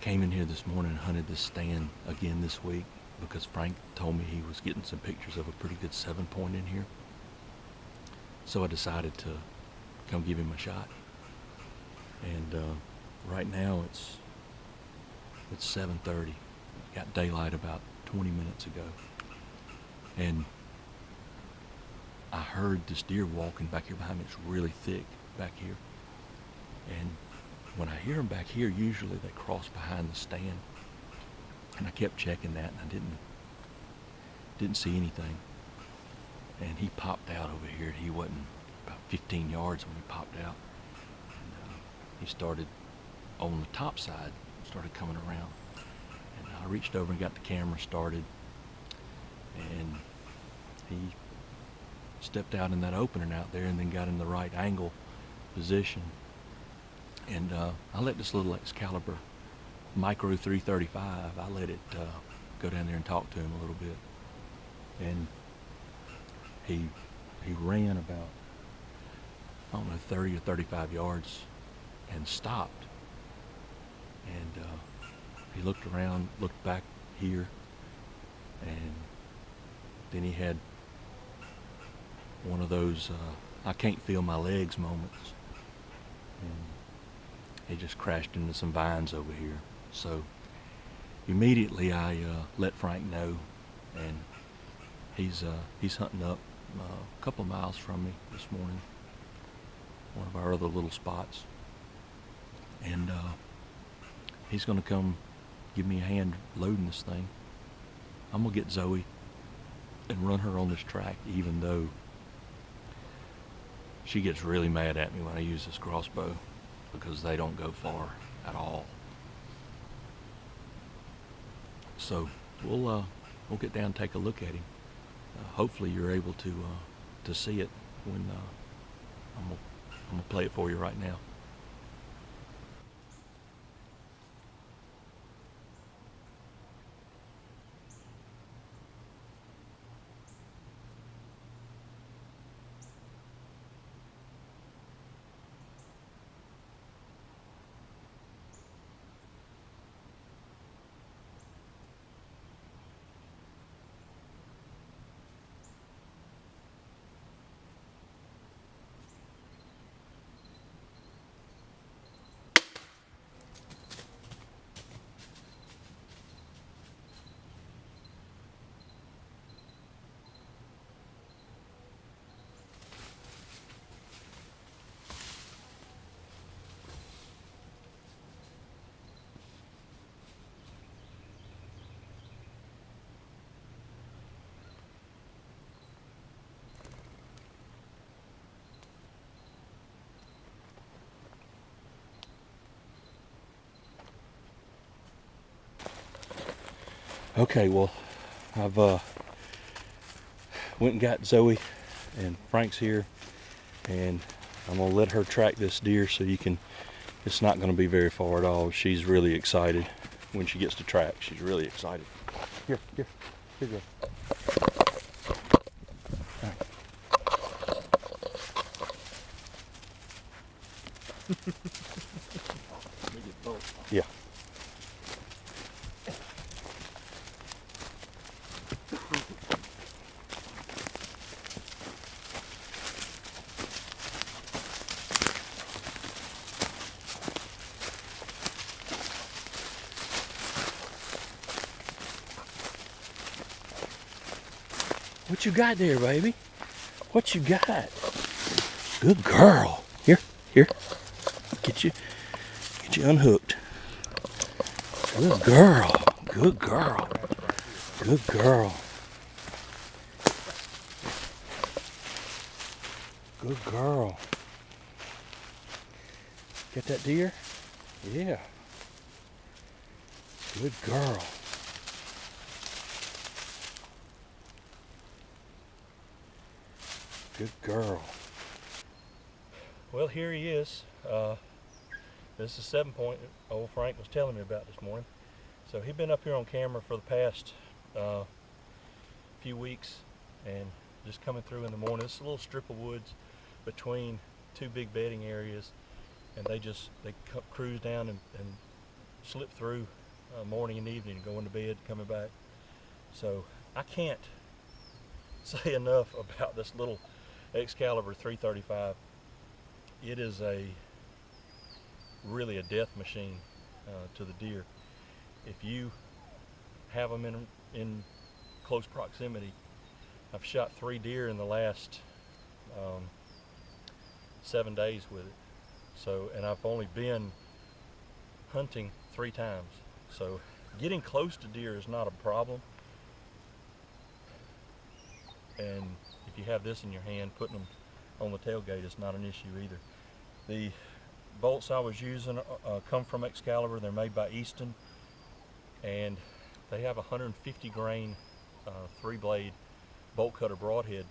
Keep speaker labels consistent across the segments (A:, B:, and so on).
A: came in here this morning and hunted this stand again this week because Frank told me he was getting some pictures of a pretty good 7-point in here. So I decided to come give him a shot. And right now it's 7:30. Got daylight about 20 minutes ago. And I heard this deer walking back here behind me. It's really thick back here. And when I hear them back here, usually they cross behind the stand. And I kept checking that, and I didn't see anything. And he popped out over here. He wasn't about 15 yards when he popped out. And he started on the top side, started coming around. And I reached over and got the camera started. And he stepped out in that opening out there and then got in the right angle position. And I let this little Excalibur Micro 335, I let it go down there and talk to him a little bit. And he ran about, I don't know, 30 or 35 yards and stopped. And he looked around, looked back here, and then he had one of those I can't feel my legs moments. And he just crashed into some vines over here. So immediately I let Frank know, and he's hunting up a couple miles from me this morning, one of our other little spots. And he's gonna come give me a hand loading this thing. I'm gonna get Zoey and run her on this track, even though she gets really mad at me when I use this crossbow because they don't go far at all. So we'll get down and take a look at him. Hopefully you're able to see it when I'm gonna play it for you right now. Okay, well, I've went and got Zoey, and Frank's here, and I'm gonna let her track this deer so you can, it's not gonna be very far at all. She's really excited when she gets to track. She's really excited. Here you go. Right. Let me get both. Yeah. What you got there, baby? What you got? Good girl. Here. Get you unhooked. Good girl. Good girl. Good girl. Good girl. Get that deer? Yeah. Good girl. Good girl. Well, here he is. This is 7-point old Frank was telling me about this morning. So he'd been up here on camera for the past few weeks and just coming through in the morning. It's a little strip of woods between two big bedding areas, and they cruise down and
B: slip through morning and evening, going to bed, coming back. So I can't say enough about this little Excalibur 335. It is really a death machine to the deer. If you have them in close proximity, I've shot 3 deer in the last 7 days with it. So, and I've only been hunting 3 times. So getting close to deer is not a problem. And if you have this in your hand, putting them on the tailgate is not an issue either. The bolts I was using come from Excalibur. They're made by Easton, and they have 150 grain 3-blade bolt cutter broadhead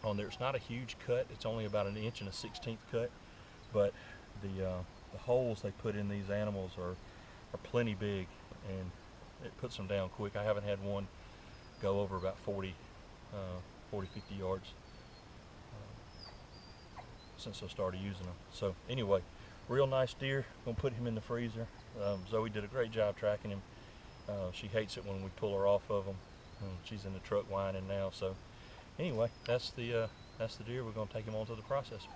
B: on there. It's not a huge cut. It's only about 1 1/16 inch cut, but the holes they put in these animals are plenty big, and it puts them down quick. I haven't had one go over about 40, 50 yards since I started using them. So anyway, real nice deer. Gonna put him in the freezer. Zoe did a great job tracking him. She hates it when we pull her off of him. She's in the truck whining now. So anyway, that's the deer. We're gonna take him on to the processor.